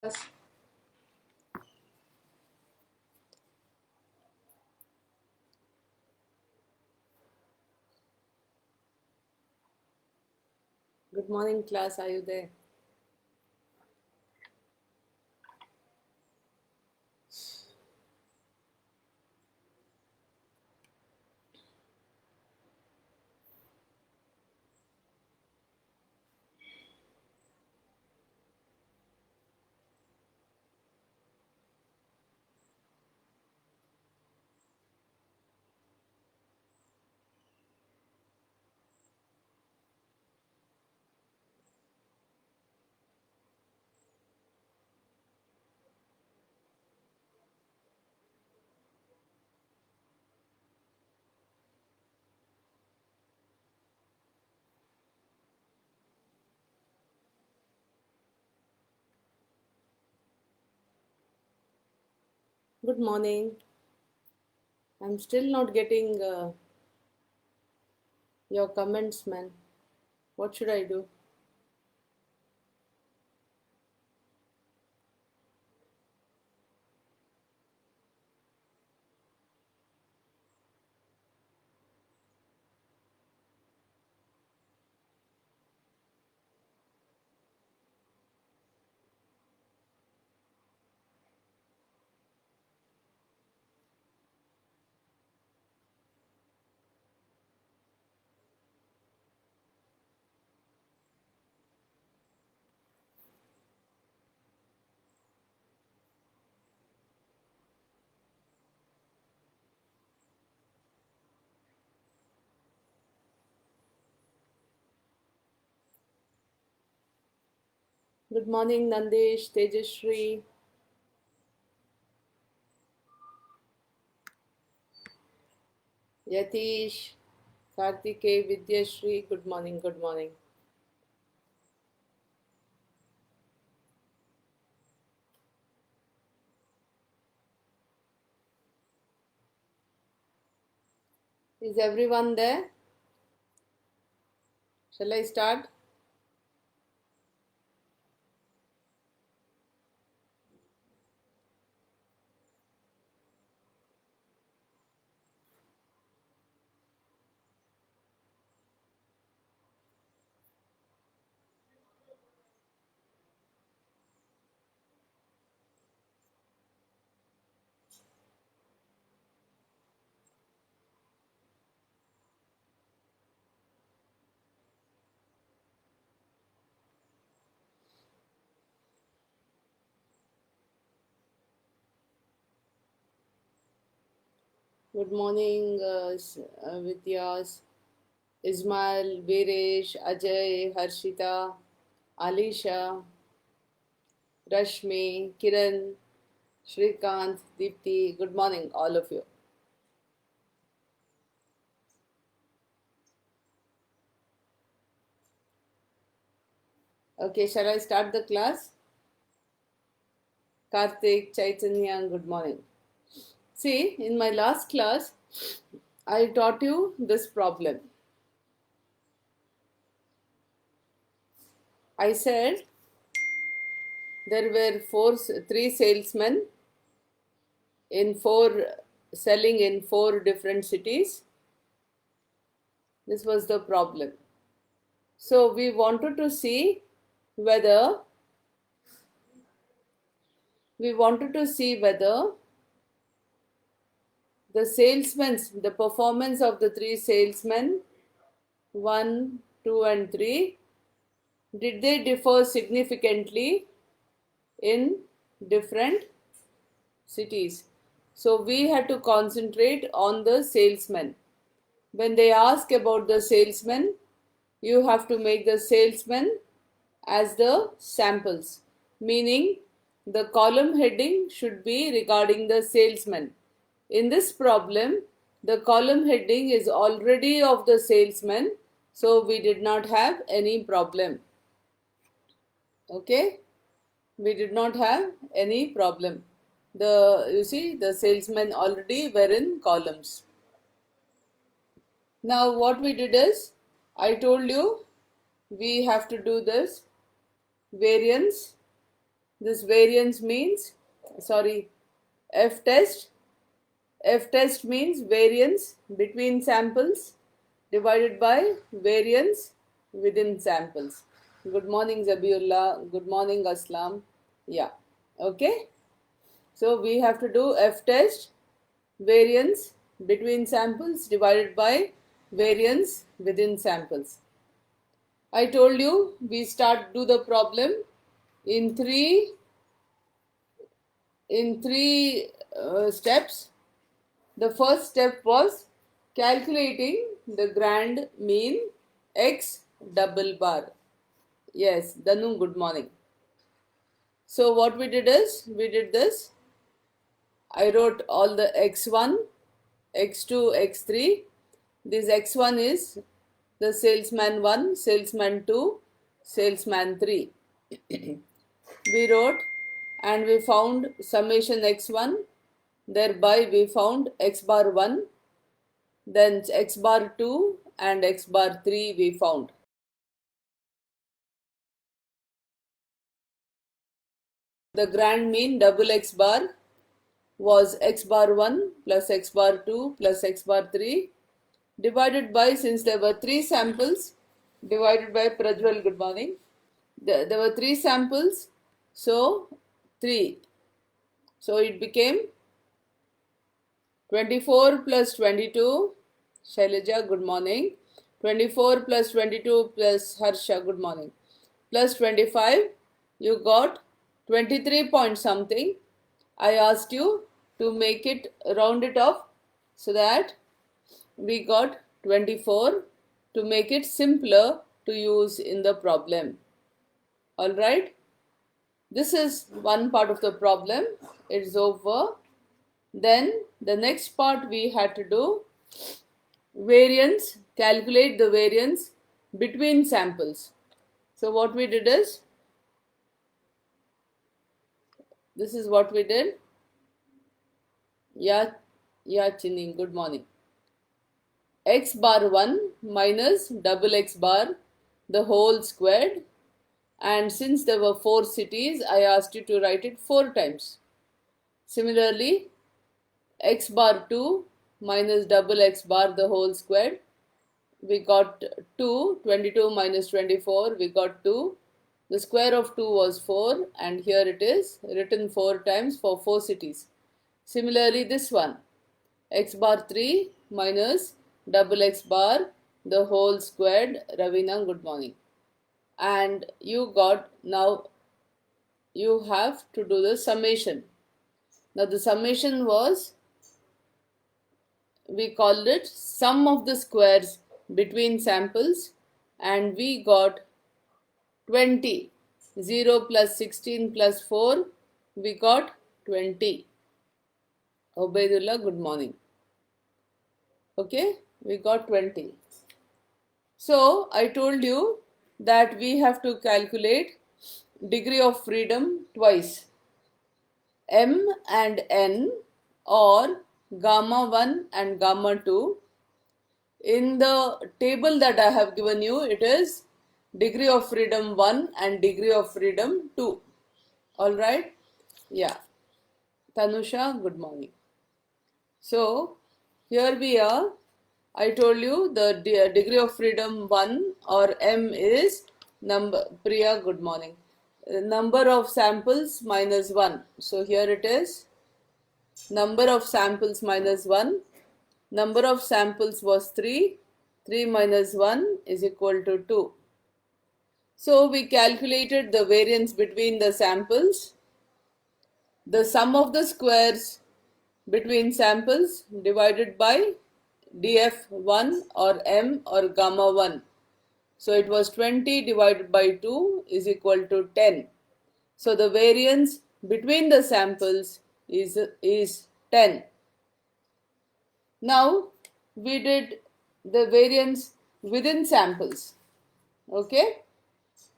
Yes. Good morning, class. Are you there? Good morning. I'm still not getting your comments, man. What should I do? Good morning, Nandesh, Tejashri, Yatish, Kartike, Vidyashri. Good morning. Good morning. Is everyone there? Shall I start? Good morning, Vidyas, Ismail, Viresh, Ajay, Harshita, Alisha, Rashmi, Kiran, Shrikant, Deepti. Good morning, all of you. Okay, shall I start the class? Karthik, Chaitanya, good morning. See, in my last class, I taught you this problem. I said there were three salesmen in four selling in four different cities. This was the problem. So we wanted to see whether whether the performance of the three salesmen, 1, 2, and 3, did they differ significantly in different cities? So we had to concentrate on the salesman. When they ask about the salesman, you have to make the salesman as the samples, meaning the column heading should be regarding the salesman. In this problem, the column heading is already of the salesman, so we did not have any problem. Okay, we did not have any problem. You see, the salesmen already were in columns. Now what we did is, I told you we have to do this variance This variance means, sorry, F test. F test means variance between samples divided by variance within samples. Good morning, Zabiullah. Good morning, Aslam. Yeah. Okay. So we have to do F test, variance between samples divided by variance within samples. I told you we do the problem in three steps. The first step was calculating the grand mean x double bar. Yes, Danu, good morning. So what we did is, we did this. I wrote all the x1, x2, x3. This x1 is the salesman 1, salesman 2, salesman 3. We wrote and we found summation x1, thereby we found x bar 1, then x bar 2 and x bar 3 we found. The grand mean double x bar was x bar 1 plus x bar 2 plus x bar 3 divided by, since there were 3 samples, divided by Prajwal, good morning. There were 3 samples, so 3. So it became 24 plus 22, Shailaja, good morning. 24 plus 22 plus Harsha, good morning. Plus 25, you got 23 point something. I asked you to make it, round it off, so that we got 24 to make it simpler to use in the problem. Alright, this is one part of the problem. It's over. Then the next part we had to do variance, calculate the variance between samples. So what we did is, this is what we did. Yeah, Chini, good morning. X bar 1 minus double x bar the whole squared, and since there were 4 cities, I asked you to write it 4 times. Similarly, x bar 2 minus double x bar the whole squared, we got 2, 22 minus 24, we got 2. The square of 2 was 4, and here it is written 4 times for 4 cities. Similarly, this one, x bar 3 minus double x bar the whole squared, Ravina, good morning. And you got, now you have to do the summation. Now the summation was, we called it sum of the squares between samples, and we got 20. 0 plus 16 plus 4, we got 20. Obaidullah, good morning. Okay, we got 20. So I told you that we have to calculate degree of freedom twice. M and N, or gamma 1 and gamma 2. In the table that I have given you, it is degree of freedom 1 and degree of freedom 2. Alright? Yeah. Tanusha, good morning. So, here we are. I told you the degree of freedom 1 or M is number, Priya, good morning. Number of samples minus 1. So, here it is. Number of samples minus 1. Number of samples was 3. 3 minus 1 is equal to 2. So we calculated the variance between the samples. The sum of the squares between samples divided by df1 or m or gamma 1. So it was 20 divided by 2 is equal to 10. So the variance between the samples is 10. Now we did the variance within samples. Okay.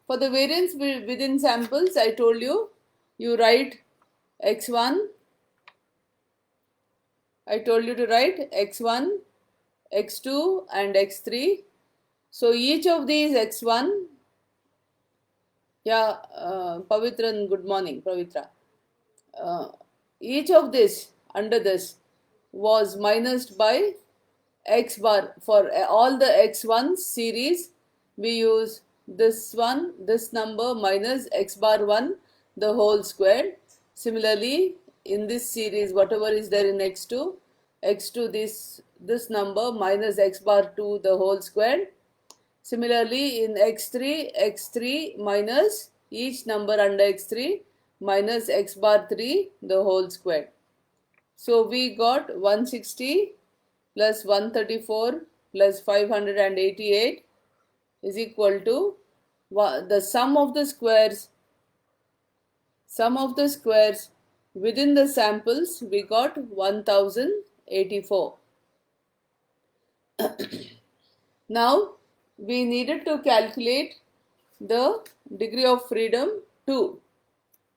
For the variance within samples, I told you, you write x1. I told you to write x1, x2 and x3. So each of these x1, Yeah, Pavitran, good morning, Pavitra. Each of this under this was minused by x bar. For all the x1 series, we use this one, this number minus x bar 1 the whole squared. Similarly, in this series, whatever is there in x2 this number minus x bar 2 the whole squared. Similarly, in x3 minus each number under x3 minus x bar 3 the whole squared. So we got 160 plus 134 plus 588 is equal to the sum of the squares within the samples. We got 1084. Now we needed to calculate the degree of freedom 2.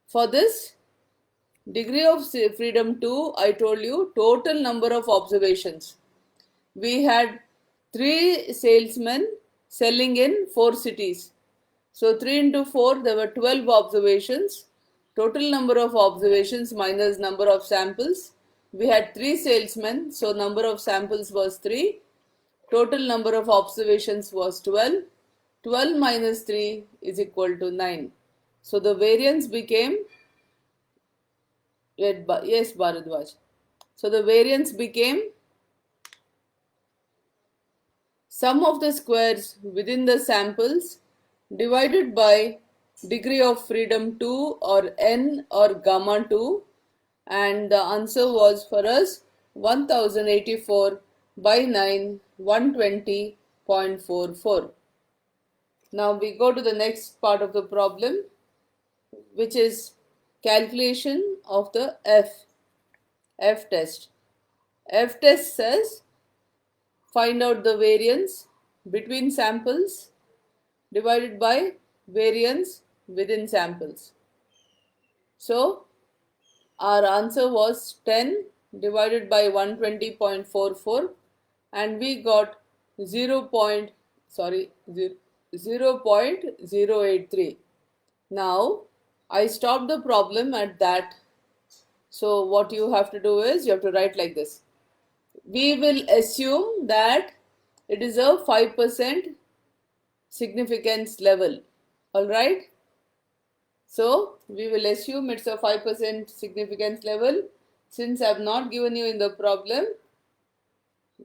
For this degree of freedom 2, I told you total number of observations. We had 3 salesmen selling in 4 cities. So 3 into 4, there were 12 observations. Total number of observations minus number of samples. We had 3 salesmen, so number of samples was 3. Total number of observations was 12. 12 minus 3 is equal to 9. So the variance became, yes, Bharadwaj. So the variance became sum of the squares within the samples divided by degree of freedom 2 or n or gamma 2, and the answer was for us 1084 by 9, 120.44. Now we go to the next part of the problem, which is calculation of the F test. F test says find out the variance between samples divided by variance within samples. So our answer was 10 divided by 120.44, and we got 0.083. Now I stopped the problem at that. So what you have to do is you have to write like this. We will assume that it is a 5% significance level. All right. So we will assume it's a 5% significance level since I have not given you in the problem.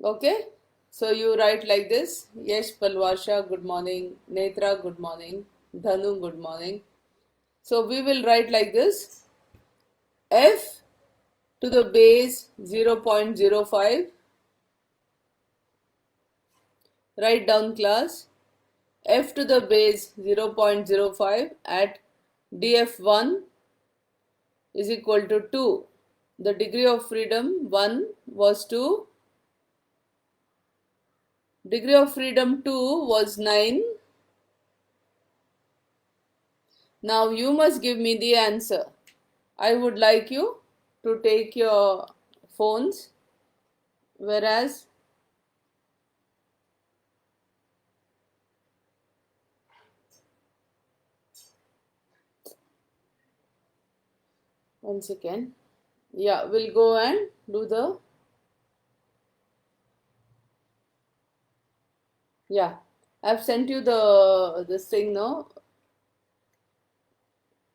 Okay. So you write like this. Yesh Palwasha, good morning. Netra, good morning. Dhanu, good morning. So we will write like this. F to the base 0.05. Write down class. F to the base 0.05 at df1 is equal to 2. The degree of freedom 1 was 2. Degree of freedom 2 was 9. Now you must give me the answer. I would like you to take your phones, whereas one second. Yeah, we'll go and do the, yeah, I've sent you this thing now.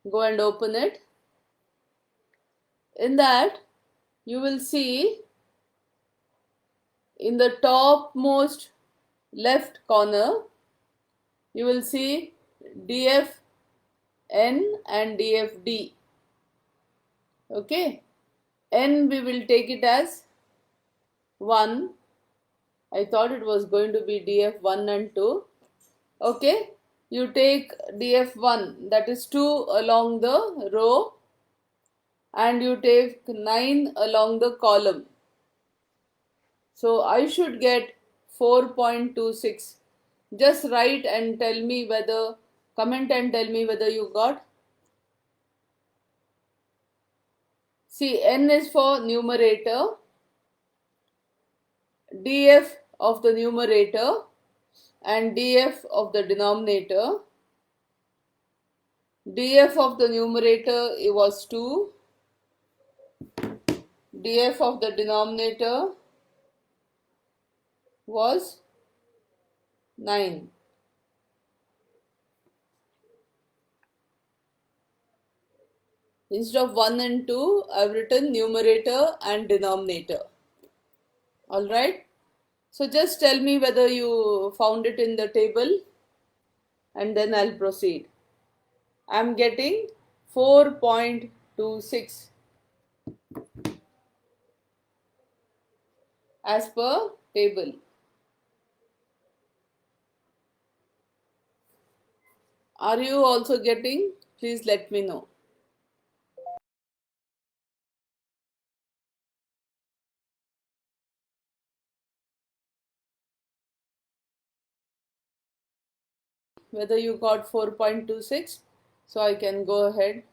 Go and open it. In that, you will see in the topmost left corner, you will see DFN and DFD. Okay. N we will take it as 1. I thought it was going to be DF1 and 2. Okay. You take DF1, that is 2 along the row, and you take 9 along the column. So I should get 4.26. Just write and tell me whether, comment and tell me whether you got. See, N is for numerator, DF of the numerator and DF of the denominator. DF of the numerator was 2. DF of the denominator was 9. Instead of 1 and 2, I've written numerator and denominator. Alright? So just tell me whether you found it in the table and then I'll proceed. I'm getting 4.26 as per table. Are you also getting? Please let me know. Whether you got 4.26, so I can go ahead.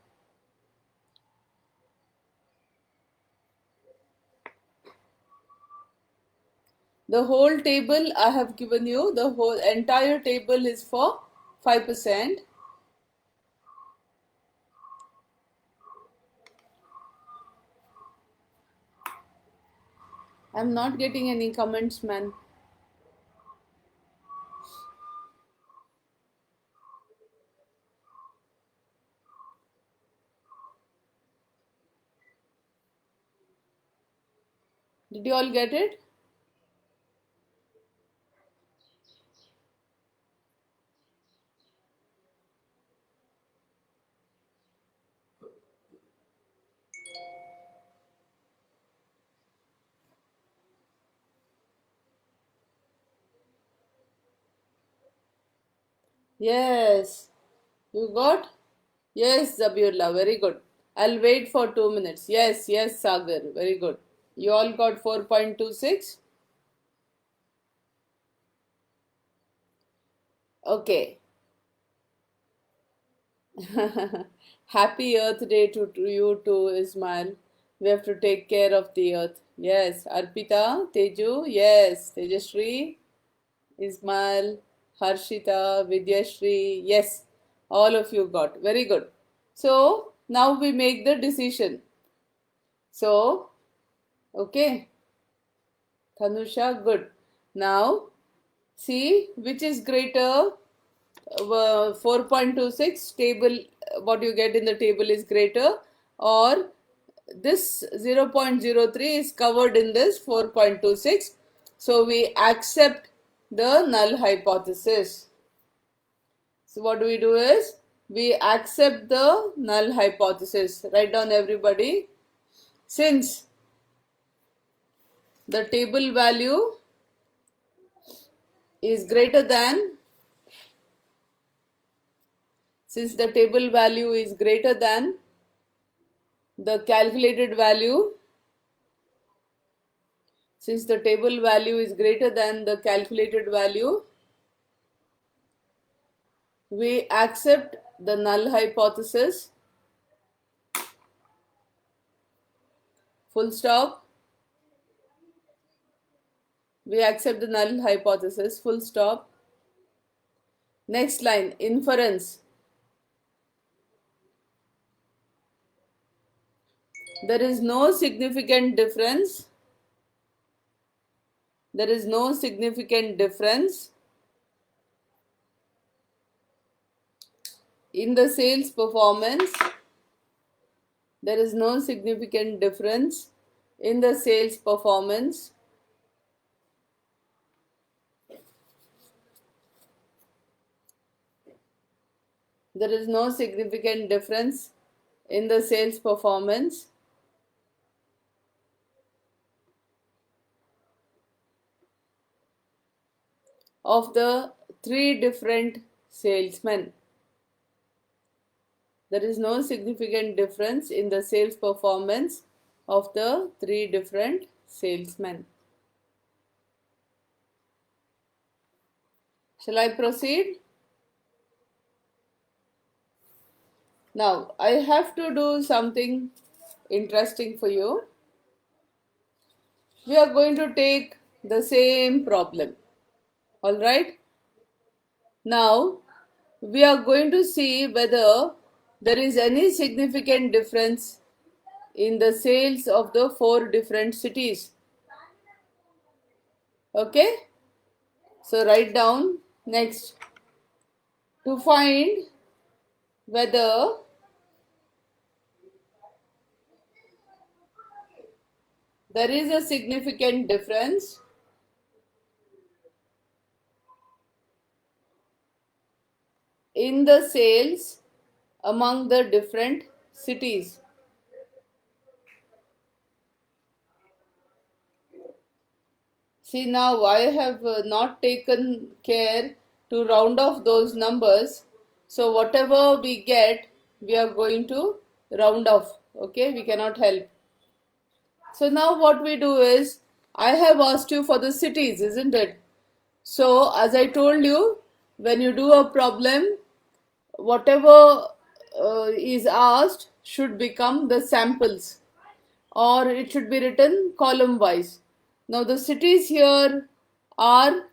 The whole table I have given you, the whole entire table is for 5%. I'm not getting any comments, man. Did you all get it? Yes. You got? Yes, Zabirullah. Very good. I'll wait for 2 minutes. Yes, yes, Sagar. Very good. You all got 4.26? Okay. Happy Earth Day to you too, Ismail. We have to take care of the earth. Yes. Arpita, Teju, yes. Tejashri, Ismail, Harshita, Vidyashri, yes. All of you got. Very good. So now we make the decision. So, okay. Thanusha, good. Now, see which is greater. 4.26 table, what you get in the table is greater, or this 0.03 is covered in this 4.26. So we accept the null hypothesis. So what we do is we accept the null hypothesis. Write down everybody. Since the table value is greater than, since the table value is greater than the calculated value, since the table value is greater than the calculated value, we accept the null hypothesis. Full stop. We accept the null hypothesis. Full stop. Next line, inference. There is no significant difference. There is no significant difference in the sales performance. There is no significant difference in the sales performance there is no significant difference in the sales performance of the three different salesmen. There is no significant difference in the sales performance of the three different salesmen. Shall I proceed? Now, I have to do something interesting for you. We are going to take the same problem. Alright? Now, we are going to see whether there is any significant difference in the sales of the 4 different cities. Okay, so write down. Next, to find whether there is a significant difference in the sales among the different cities. See, now I have not taken care to round off those numbers. So whatever we get, we are going to round off. Okay, we cannot help. So now what we do is, I have asked you for the cities, isn't it? So as I told you, when you do a problem, whatever is asked should become the samples, or it should be written column wise. Now the cities here are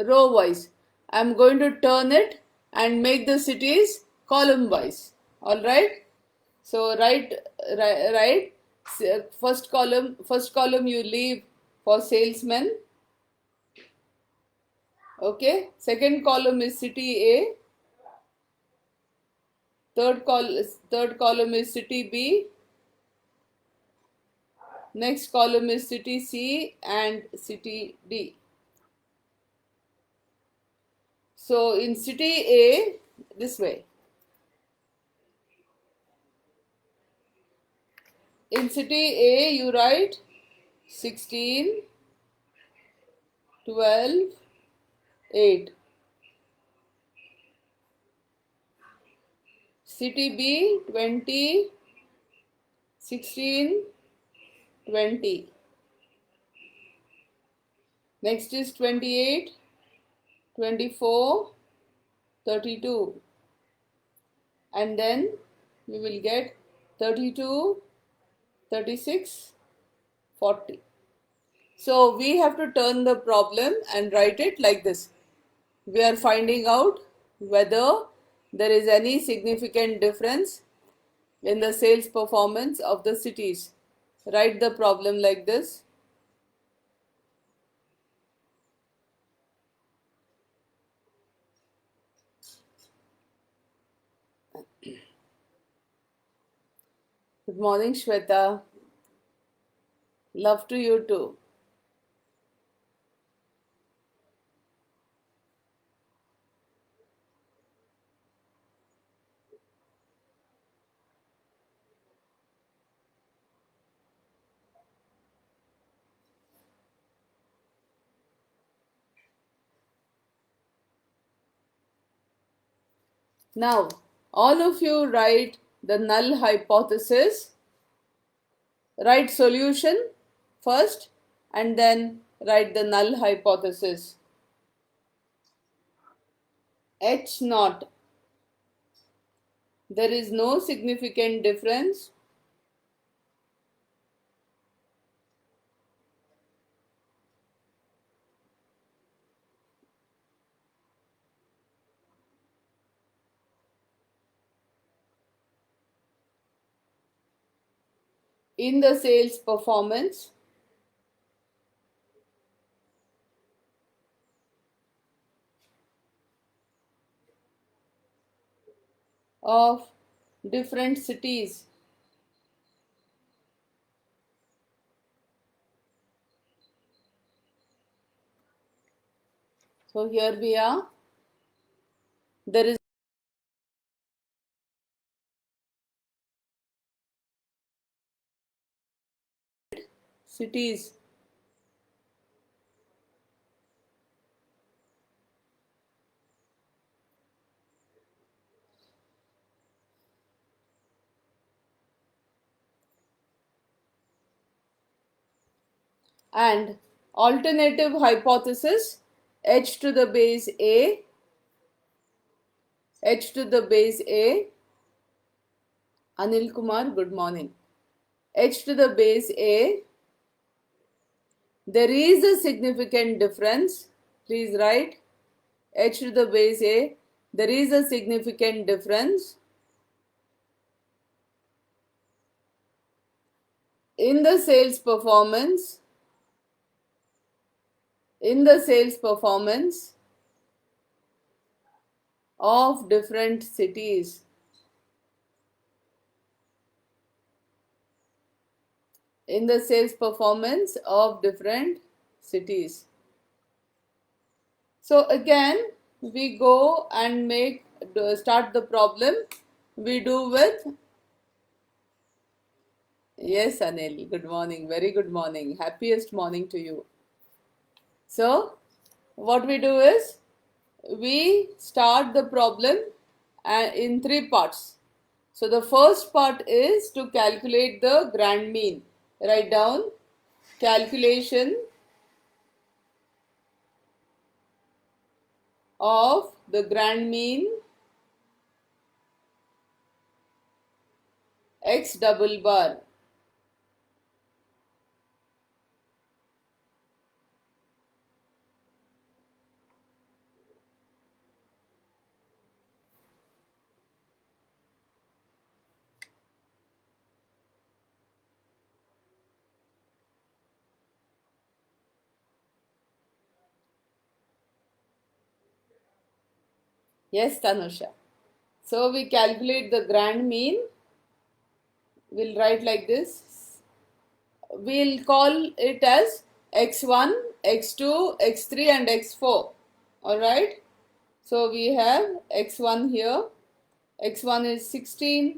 row wise. I'm going to turn it and make the cities column wise. All right. So write first column you leave for salesman. Okay. Second column is city A. Third column is city B. Next column is city C and city D. So in city A, this way. In city A, you write 16, 12, 8. City B, 20, 16, 20. Next is 28, 24, 32. And then we will get 32, 36, 40. So we have to turn the problem and write it like this. We are finding out whether there is any significant difference in the sales performance of the cities. Write the problem like this. Good morning, Shweta. Love to you too. Now, all of you write the null hypothesis. Write solution first and then write the null hypothesis. H naught. There is no significant difference in the sales performance of different cities. So here we are. There is cities. And alternative hypothesis, h to the base a, h to the base a. Anil Kumar, good morning. H to the base a. There is a significant difference. Please write h to the base a. There is a significant difference in the sales performance of different cities. In the sales performance of different cities. So again, we go and start the problem. We do with, yes, Anil, good morning, very good morning, happiest morning to you. So what we do is, we start the problem in three parts. So the first part is to calculate the grand mean. Write down calculation of the grand mean x double bar. Yes, Tanusha. So we calculate the grand mean. We'll write like this. We'll call it as x1, x2, x3 and x4. Alright. So we have x1 here. x1 is 16,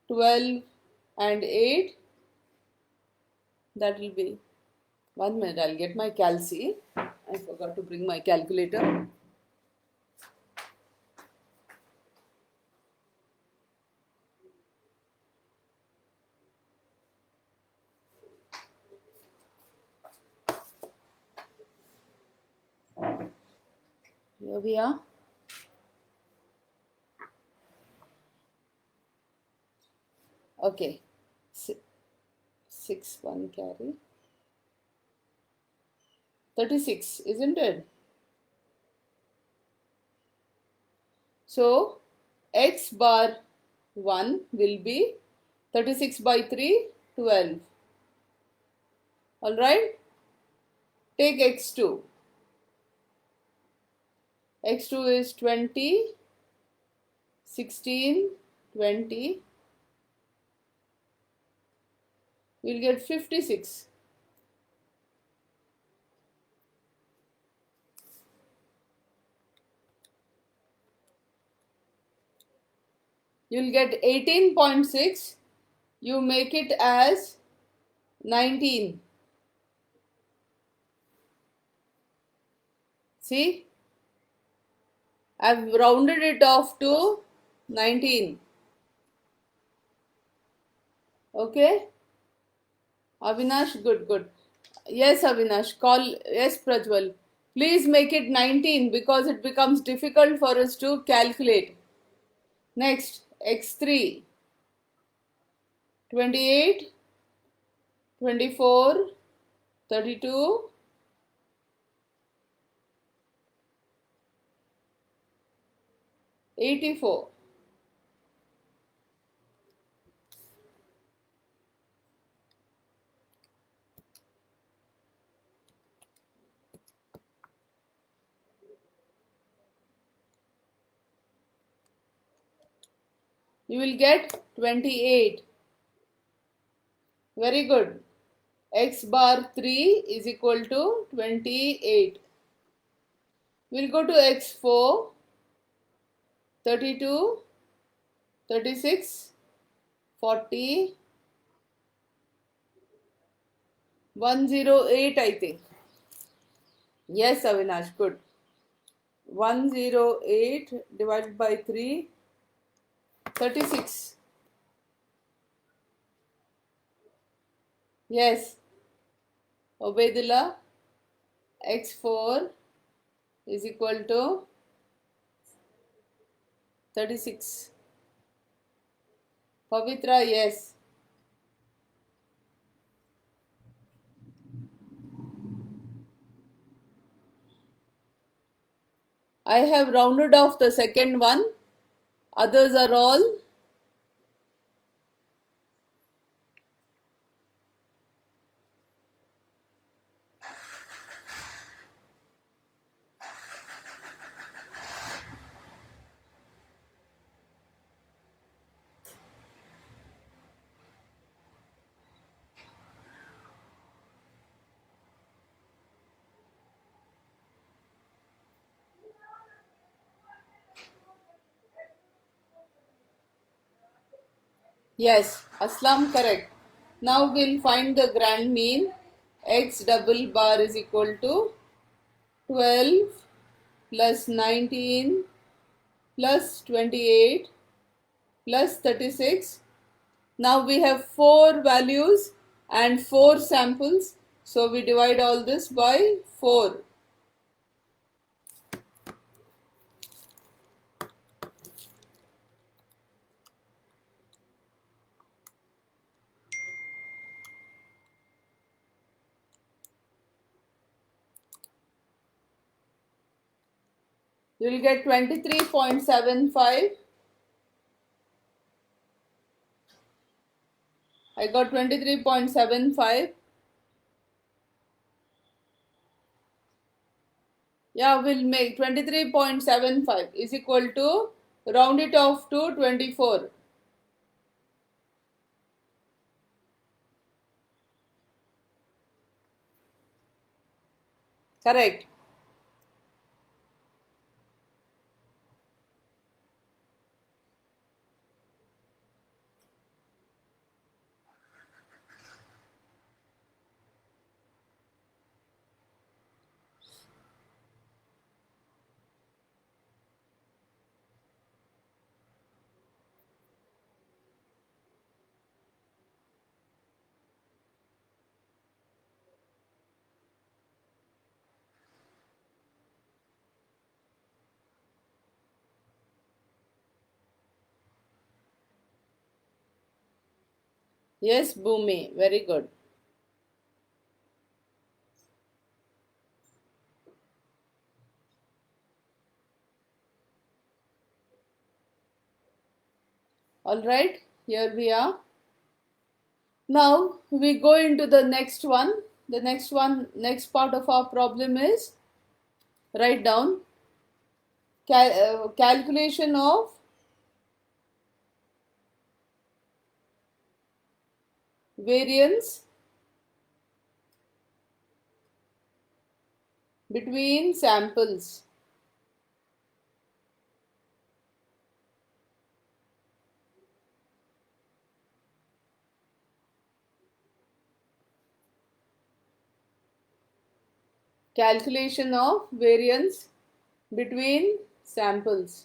12 and 8. That will be, 1 minute, I'll get my calci. I forgot to bring my calculator. Here we are. Okay. 6 1 carry. 36, isn't it? So x bar 1 will be 36 by 3, 12. Alright. Take x2. x2 is 20, 16, 20. We'll get 56. You'll get 18.6. You make it as 19. See? I've rounded it off to 19. Okay? Avinash, good, good. Yes, Avinash, call, yes, Prajwal. Please make it 19 because it becomes difficult for us to calculate. Next, x3, 28, 24, 32, 84. You will get 28. Very good. X bar 3 is equal to 28. We'll go to x4, 32, 36, 40, 108, I think. Yes, Avinash, good. 108 divided by 3, 36. Yes. Obaidullah, x4 is equal to 36. Pavitra, yes. I have rounded off the second one. Others are all Yes, Aslam, correct. Now we'll find the grand mean. X double bar is equal to 12 plus 19 plus 28 plus 36. Now we have 4 values and 4 samples. So we divide all this by 4. You will get 23.75. I got 23.75. Yeah, we'll make 23.75 is equal to, round it off to 24. Correct. Yes, Bhumi, very good. All right, here we are. Now we go into the next one. The next part of our problem is, write down calculation of variance between samples. Calculation of variance between samples.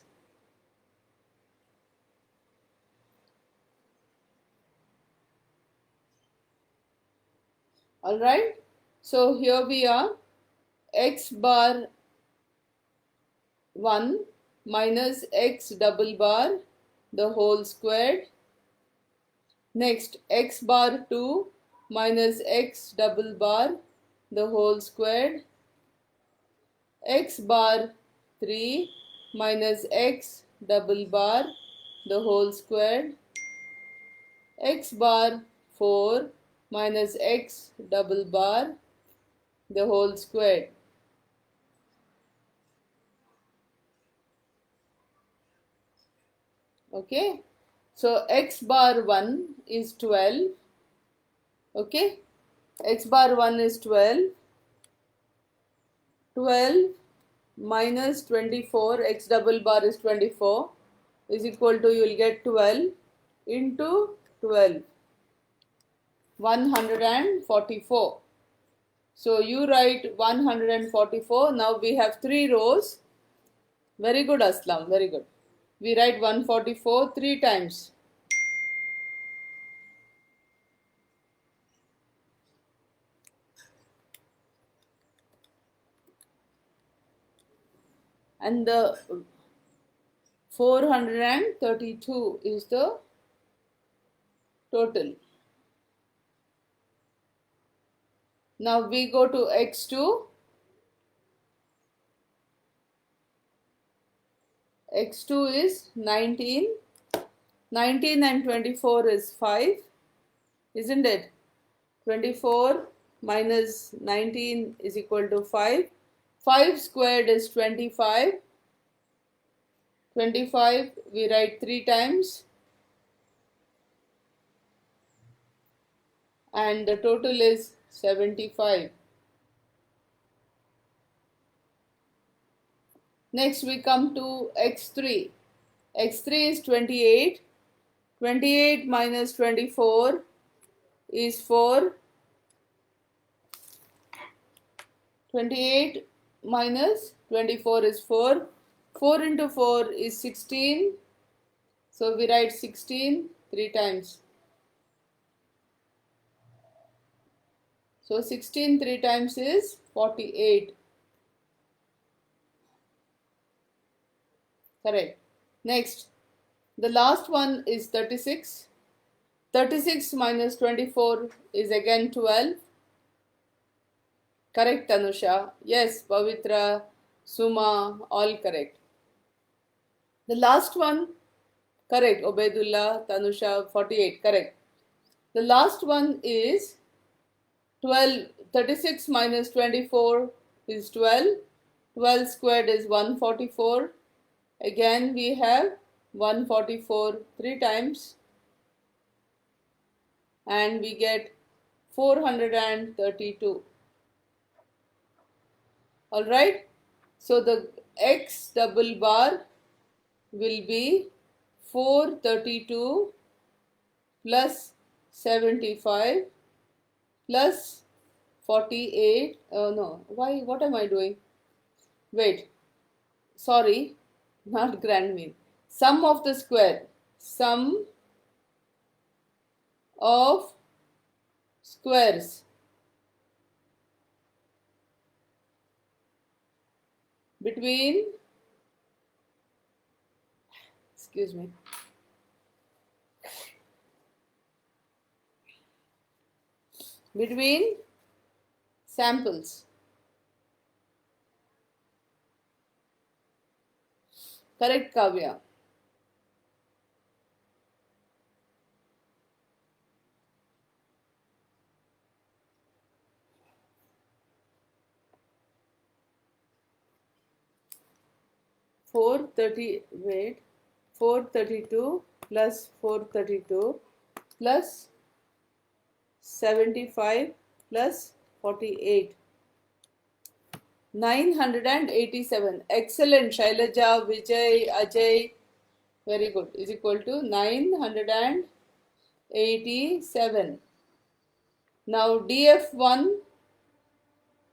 All right. So here we are. X bar 1 minus x double bar the whole squared. Next, x bar 2 minus x double bar the whole squared. X bar 3 minus x double bar the whole squared. X bar 4 minus x double bar the whole squared. Okay, so x bar 1 is 12. Okay, x bar 1 is 12. 12 minus 24, x double bar is 24, is equal to, you will get 12 into 12, 144. So you write 144. Now we have 3 rows. Very good, Aslam, very good. We write 144 3 times. And the 432 is the total. Now we go to x2. x2 is 19. 19 and 24 is 5, isn't it? 24 minus 19 is equal to 5. 5 squared is 25. 25 we write 3 times. And the total is 75. Next we come to x3. x3 is 28. 28 minus 24 is 4. 28 minus 24 is 4. 4 into 4 is 16. So we write 16 3 times. So 16 3 times is 48. Correct. Next, the last one is 36. 36 minus 24 is again 12. Correct, Tanusha. Yes, Pavitra, Suma, all correct. The last one, correct. Obaidullah, Tanusha, 48, correct. The last one is 12. 36 minus 24 is 12. 12 squared is 144. Again, we have 144 3 times. And we get 432. Alright, so the x double bar will be 432 plus 75 plus 48. Oh no, why? What am I doing? Wait, sorry, not grand mean. Sum of the square. Sum of squares between, excuse me, between samples. Correct, Kavya. Wait, 432 plus 432 plus 75 plus 48. 987. Excellent, Shailaja, Vijay, Ajay. Very good. Is equal to 987. Now DF1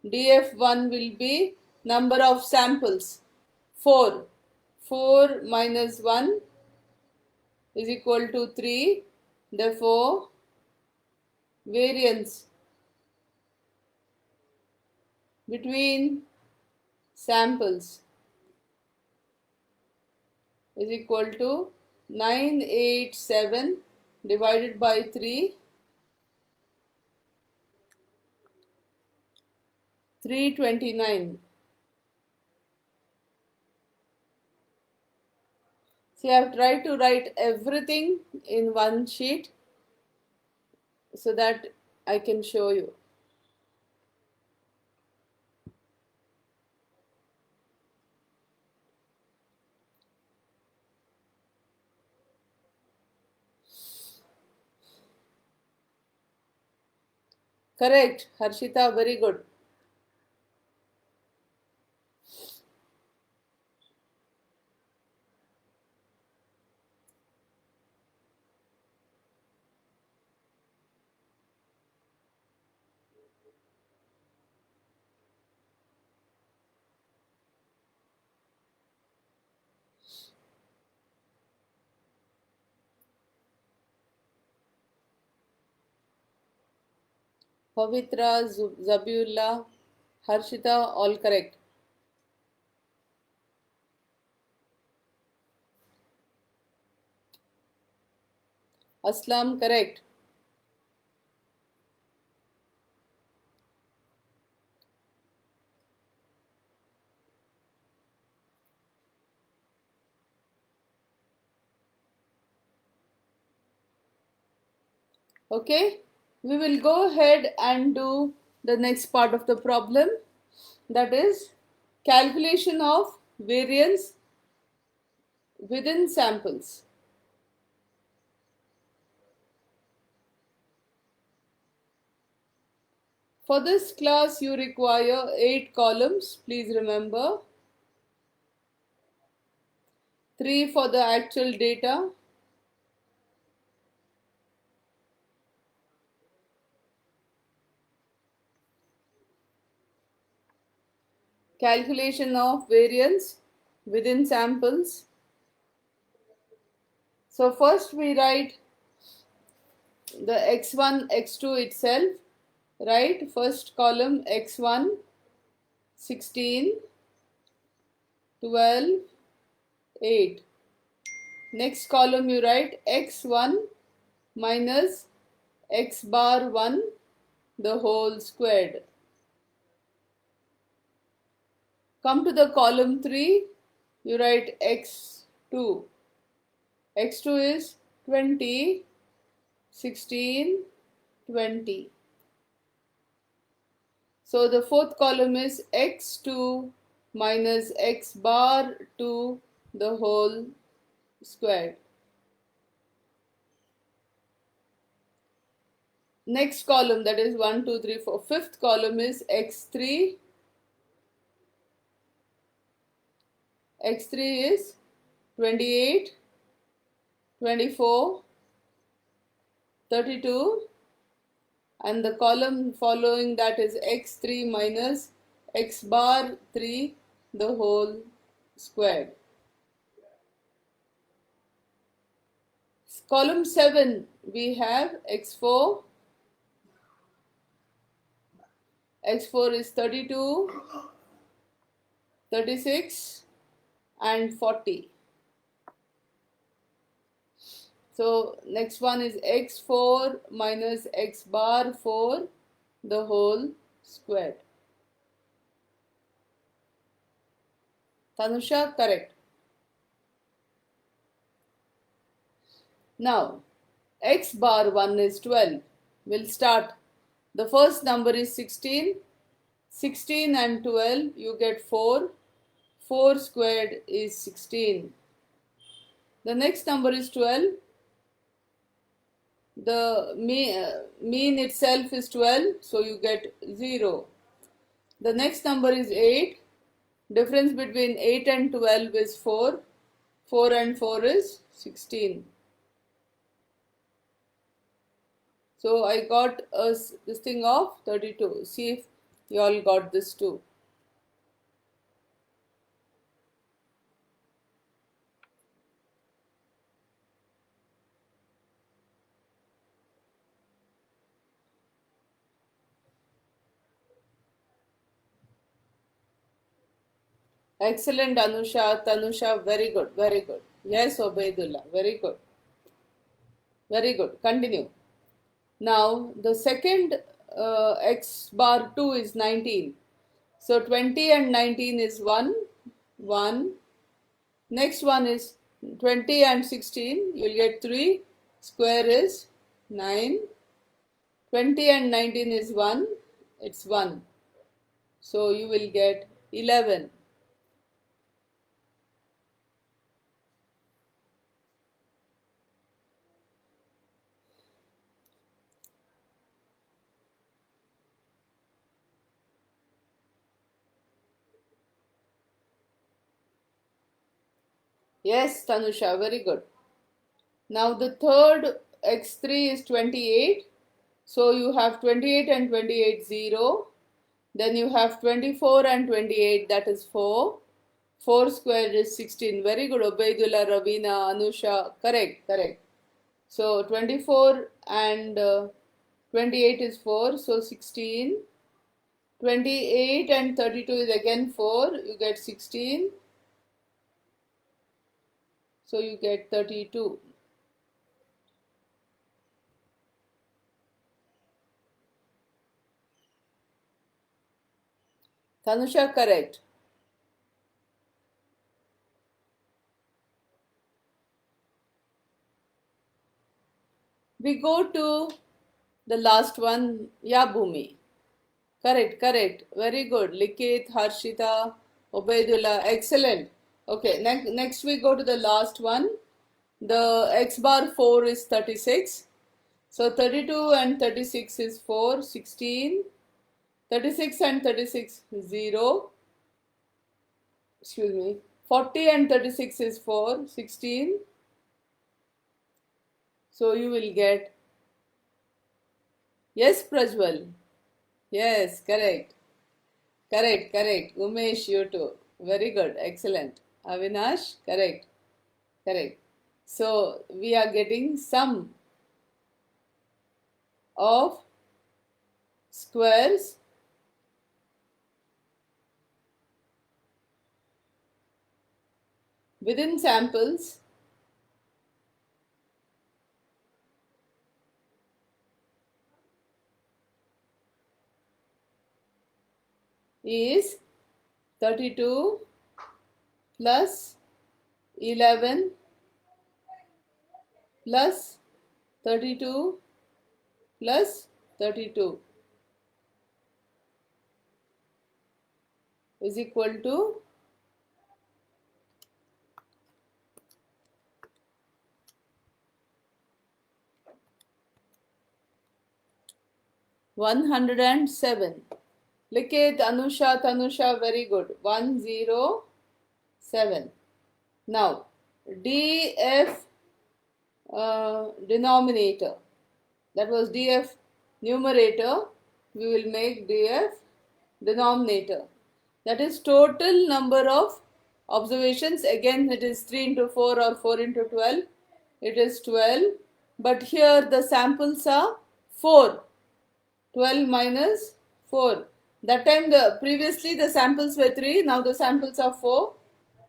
will be number of samples. 4. 4 minus 1 is equal to 3. Therefore, variance between samples is equal to 987 divided by 3, 329. See, I have tried to write everything in one sheet so that I can show you. Correct, Harshita, very good. Pavitra, Zabiullah, Harshita, all correct. Aslam, correct. Okay, we will go ahead and do the next part of the problem, that is calculation of variance within samples. For this class, you require 8 columns, please remember. 3 for the actual data, calculation of variance within samples. So first we write the x1, x2 itself, right? First column x1, 16, 12, 8. Next column you write x1 minus x bar 1 the whole squared. Come to the column 3, you write x2. x2 is 20, 16, 20. So the fourth column is x2 minus x bar 2 the whole squared. Next column, that is 1, 2, 3, 4. Fifth column is x3. x3 is 28, 24, 32, and the column following that is x3 minus x bar 3 the whole squared. Column 7 we have x4. x4 is 32, 36 and 40. So next one is x4 minus x bar 4 the whole squared. Tanusha, correct. Now x bar 1 is 12. We'll start. The first number is 16. 16 and 12 you get 4. 4 squared is 16. The next number is 12. The mean itself is 12, so you get 0. The next number is 8. Difference between 8 and 12 is 4. 4 and 4 is 16. So I got this thing of 32. See if you all got this too. Excellent, Anusha, Tanusha, very good, very good. Yes, Obaidullah, very good. Very good, continue. Now, the second x bar 2 is 19. So 20 and 19 is 1, 1. Next one is 20 and 16, you'll get 3. Square is 9. 20 and 19 is 1, it's 1. So you will get 11. Yes, Tanusha, very good. Now the third x3 is 28. So you have 28 and 28, 0. Then you have 24 and 28, that is 4. 4 squared is 16. Very good, Obaidullah, Ravina, Anusha. Correct, correct. So 24 and 28 is 4, so 16. 28 and 32 is again 4, you get 16. So you get 32. Tanusha, correct. We go to the last one, yeah, Bhumi. Correct, correct. Very good. Likit, Harshita, Obaidullah, excellent. Okay, next we go to the last one. The x bar 4 is 36. So 32 and 36 is 4, 16. 36 and 36 is 0. Excuse me. 40 and 36 is 4, 16. So you will get, yes, Prajwal. Yes, correct. Correct, correct. Umesh, you too. Very good, excellent. Avinash, correct, correct. So we are getting sum of squares within samples is 32 plus 11 plus 32 plus 32 is equal to 107. Likit, Anusha, Tanusha, very good. 107. Now, DF denominator, that was DF numerator, we will make DF denominator. That is total number of observations. Again, it is 3 into 4 or 4 into 12. It is 12. But here the samples are 4. 12 minus 4. That time previously the samples were 3. Now the samples are 4.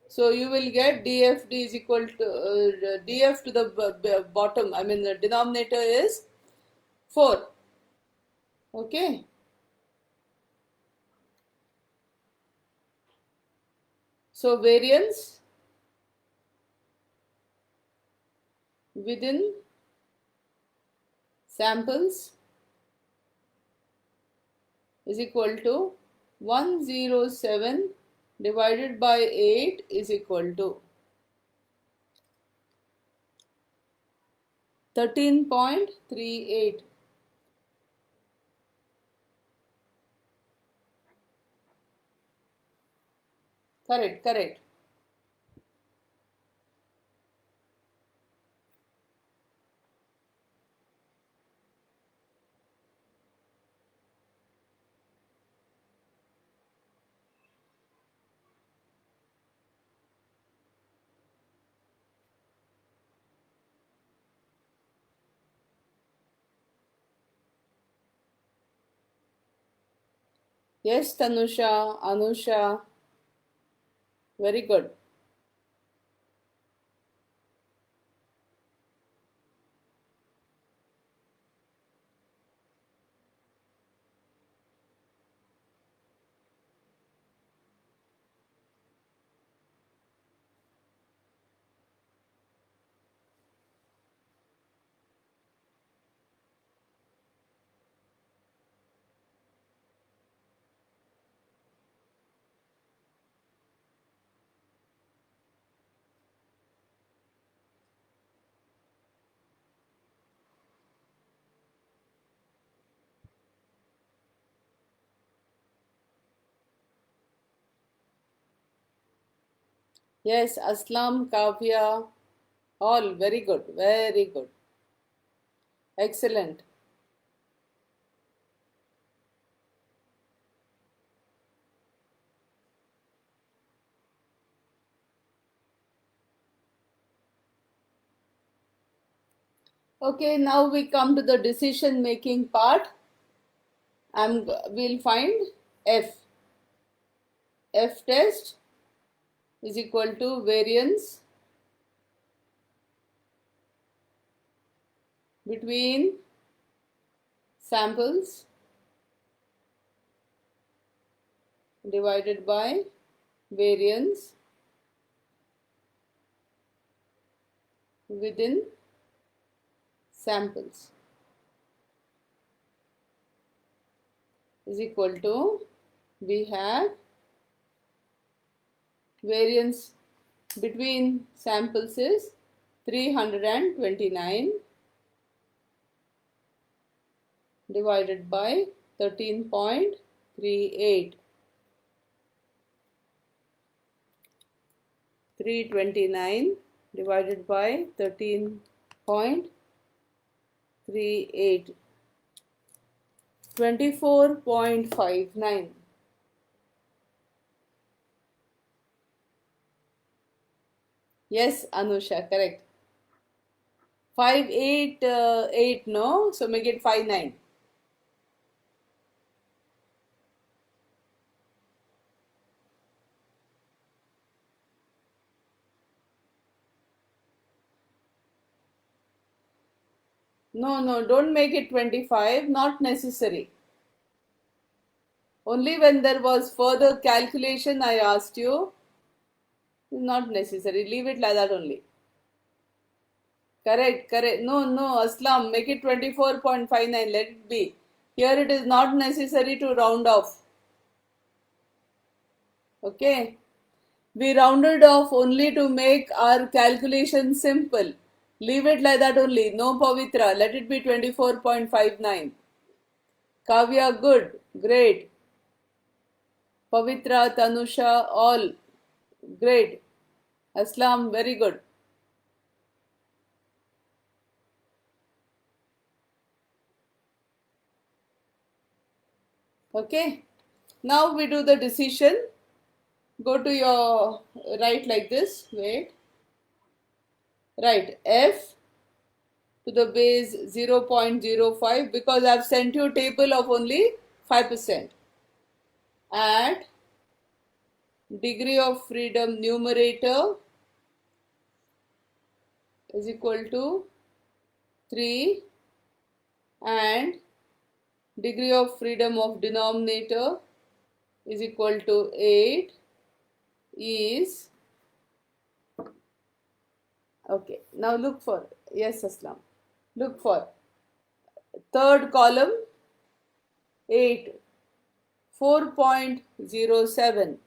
So you will get DFD is equal to DF to the bottom. I mean the denominator is 4. Okay. So variance within samples is equal to 107 divided by 8 is equal to 13.38. Correct, correct. Yes, Tanusha, Anusha, very good. Yes, Aslam, Kavya, all very good, very good. Excellent. Okay, now we come to the decision making part. We'll find F. F test is equal to variance between samples divided by variance within samples is equal to, we have variance between samples is 329 divided by 13.38. 329 divided by 13.38. 24.59. Yes, Anusha, correct. 588, no? So make it 59. No, no, don't make it 25. Not necessary. Only when there was further calculation I asked you. Not necessary. Leave it like that only. Correct, correct. No, no, Aslam, make it 24.59. Let it be. Here it is not necessary to round off. Okay. We rounded off only to make our calculation simple. Leave it like that only. No Pavitra. Let it be 24.59. Kavya, good. Great. Pavitra, Tanusha, all. Great. Aslam, very good. Okay. Now we do the decision. Go to your right like this. Wait. Right. F to the base 0.05 because I've sent you a table of only 5%. Add degree of freedom numerator is equal to 3 and degree of freedom of denominator is equal to 8 is okay. Now look for, yes Aslam, look for third column 8 4.07.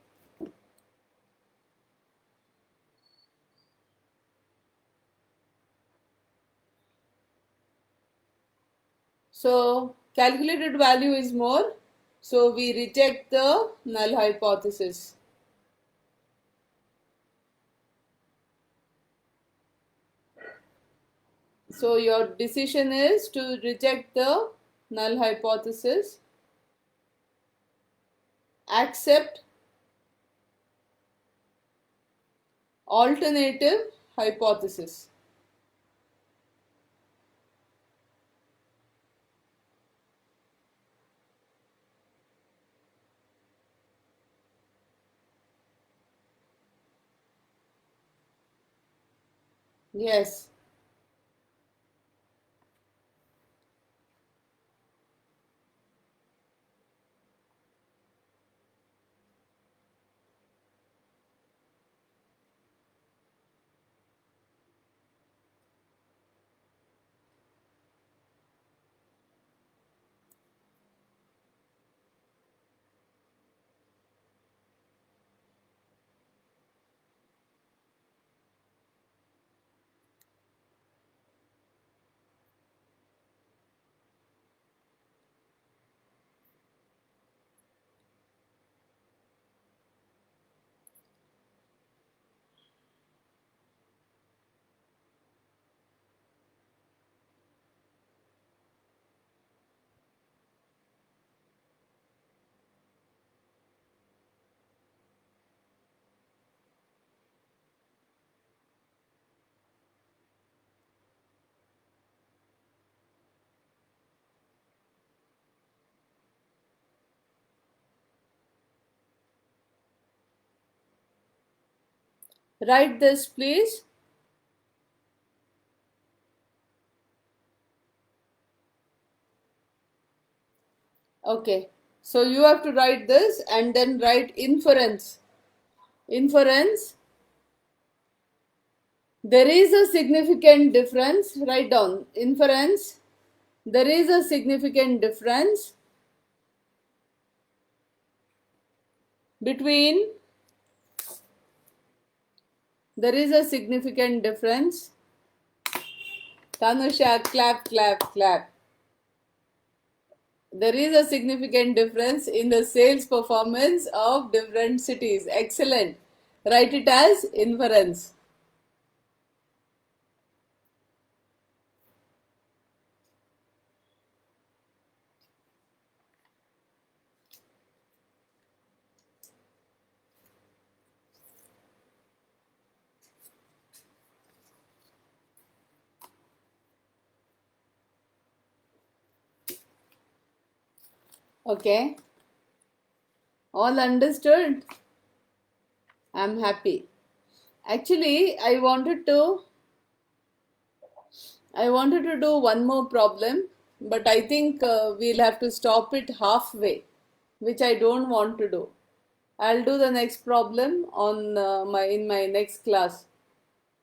So calculated value is more, so we reject the null hypothesis. So your decision is to reject the null hypothesis, accept alternative hypothesis. Yes. Write this please. Okay. So you have to write this and then write inference. Inference. There is a significant difference. Write down. Inference. There is a significant difference between there is a significant difference. Tanusha, clap, clap, clap. There is a significant difference in the sales performance of different cities. Excellent. Write it as inference. Okay. All understood? I'm happy. Actually, I wanted to do one more problem, but I think we'll have to stop it halfway, which I don't want to do. I'll do the next problem on my next class.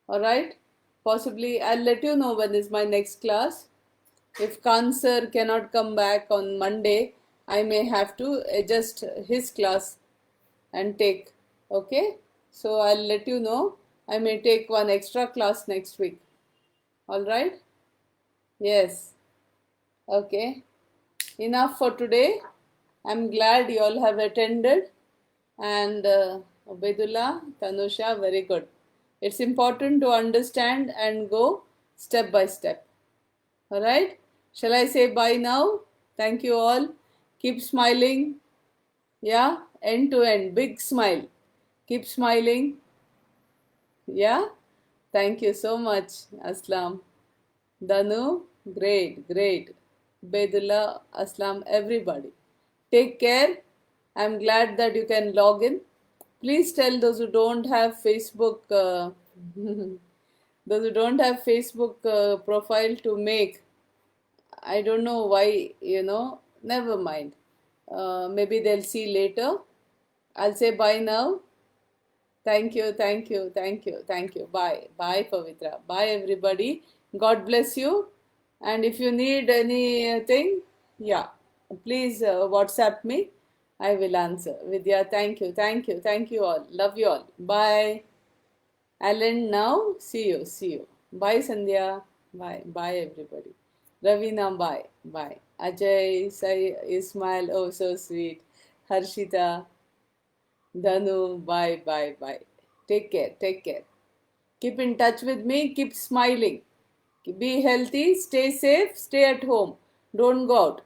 All right? Possibly I'll let you know when is my next class. If Khan sir cannot come back on Monday, I may have to adjust his class and take. Okay? So I'll let you know. I may take one extra class next week. All right? Yes. Okay. Enough for today. I'm glad you all have attended. And Ubaidullah, Tanusha, very good. It's important to understand and go step by step. All right? Shall I say bye now? Thank you all. Keep smiling. Yeah? End to end. Big smile. Keep smiling. Yeah? Thank you so much, Aslam. Danu, great, great. Ubaidullah, Aslam, everybody. Take care. I'm glad that you can log in. Please tell those who don't have Facebook, those who don't have Facebook profile to make. I don't know why, never mind. Maybe they'll see later. I'll say bye now. Thank you, thank you, thank you, thank you. Bye. Bye, Pavitra. Bye, everybody. God bless you. And if you need anything, yeah, please WhatsApp me. I will answer. Vidya, thank you, thank you, thank you all. Love you all. Bye. Alan, now, see you, see you. Bye, Sandhya. Bye, bye, everybody. Ravina, bye, bye. Ajay, Sai, Ismail, oh, so sweet. Harshita, Dhanu, bye, bye, bye. Take care, take care. Keep in touch with me, keep smiling. Be healthy, stay safe, stay at home. Don't go out.